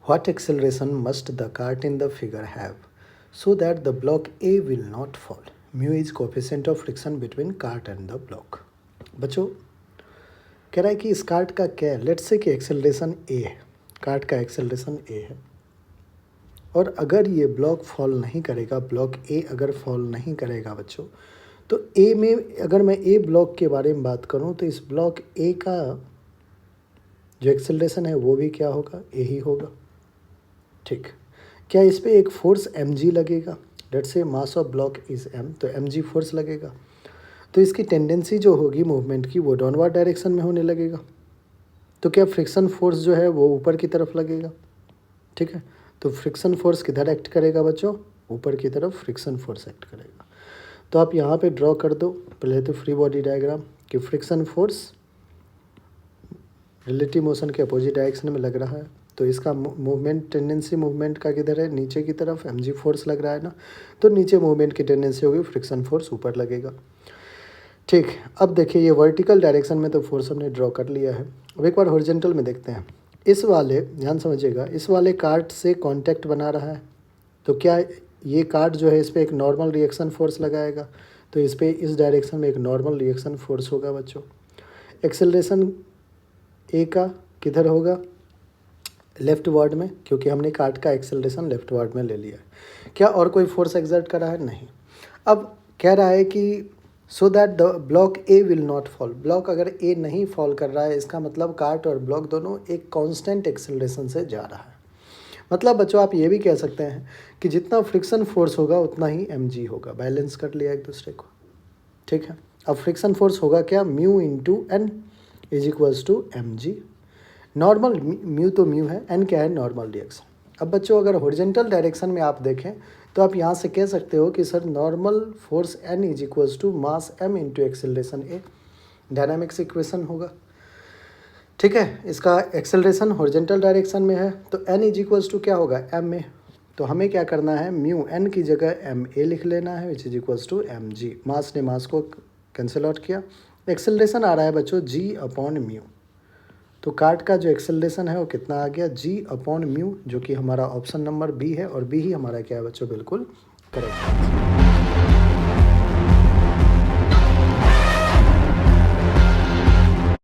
What acceleration must the cart in the figure have so that the block A will not fall? Mu is coefficient of friction between cart and the block. बच्चों कह रहा है कि इस cart का क्या है, let's say कि एक्सेलरेशन ए है, कार्ट का एक्सेलरेशन ए है, और अगर ये ब्लॉक फॉल नहीं करेगा, ब्लॉक ए अगर फॉल नहीं करेगा बच्चों, तो ए में अगर मैं ए ब्लॉक के बारे में बात करूं तो इस ब्लॉक ए का जो एक्सेलरेशन है वो भी क्या होगा, ए ही होगा। ठीक, क्या इस पर एक फोर्स एम जी लगेगा, let's say mass of block is M, तो एम जी फोर्स लगेगा, तो इसकी टेंडेंसी जो होगी मूवमेंट की वो डाउनवर्ड डायरेक्शन में होने लगेगा। तो क्या फ्रिक्शन फोर्स जो है वो ऊपर की तरफ लगेगा। ठीक है, तो फ्रिक्शन फोर्स किधर एक्ट करेगा बच्चों, ऊपर की तरफ फ्रिक्शन फोर्स एक्ट करेगा। तो आप यहाँ पे ड्रॉ कर दो पहले तो फ्री बॉडी डायग्राम कि फ्रिक्शन फोर्स रिलेटिव मोशन के अपोजिट डायरेक्शन में लग रहा है, तो इसका मूवमेंट टेंडेंसी मूवमेंट का किधर है, नीचे की तरफ एम जी फोर्स लग रहा है ना, तो नीचे मूवमेंट की टेंडेंसी होगी, फ्रिक्शन फोर्स ऊपर लगेगा। ठीक, अब देखिए ये वर्टिकल डायरेक्शन में तो फोर्स हमने ड्रॉ कर लिया है। अब एक बार हॉरिजॉन्टल में देखते हैं। इस वाले, ध्यान समझिएगा, इस वाले कार्ट से कांटेक्ट बना रहा है, तो क्या ये कार्ट जो है इस पर एक नॉर्मल रिएक्शन फोर्स लगाएगा, तो इस पर इस डायरेक्शन में एक नॉर्मल रिएक्शन फोर्स होगा बच्चों। एक्सेलरेशन ए का किधर होगा, लेफ्ट वर्ड में, क्योंकि हमने कार्ट का एक्सेलरेशन लेफ्ट वर्ड में ले लिया है। क्या और कोई फोर्स एक्सर्ट करा है, नहीं। अब कह रहा है कि so that the block A will not fall, block अगर ए नहीं फॉल कर रहा है इसका मतलब कार्ट और ब्लॉक दोनों एक कांस्टेंट एक्सेलरेशन से जा रहा है। मतलब बच्चों आप ये भी कह सकते हैं कि जितना फ्रिक्शन फोर्स होगा उतना ही एम जी होगा, बैलेंस कर लिया एक दूसरे को। ठीक है, अब फ्रिक्शन फोर्स होगा क्या, mu into N is equals to M G. Normal mu तो म्यू है, एन क्या है, नॉर्मल रिएक्शन। अब बच्चों अगर हॉरिजॉन्टल डायरेक्शन में आप देखें तो आप यहाँ से कह सकते हो कि sir normal force N is equals to mass M into acceleration A, dynamics equation होगा। ठीक है, इसका एक्सेलरेशन हॉरिजॉन्टल डायरेक्शन में है तो एन इज इक्वल्स टू क्या होगा, एम ए। तो हमें क्या करना है, म्यू एन की जगह एम ए लिख लेना है, which is equals to M g. Mass ने मास को कैंसिल आउट किया, एक्सेलरेशन आ रहा है बच्चों जी अपॉन म्यू। तो कार्ट का जो एक्सेलरेशन है वो कितना आ गया, जी अपॉन म्यू, जो कि हमारा ऑप्शन नंबर बी है, और बी ही हमारा क्या है बच्चों, बिल्कुल करेक्ट है।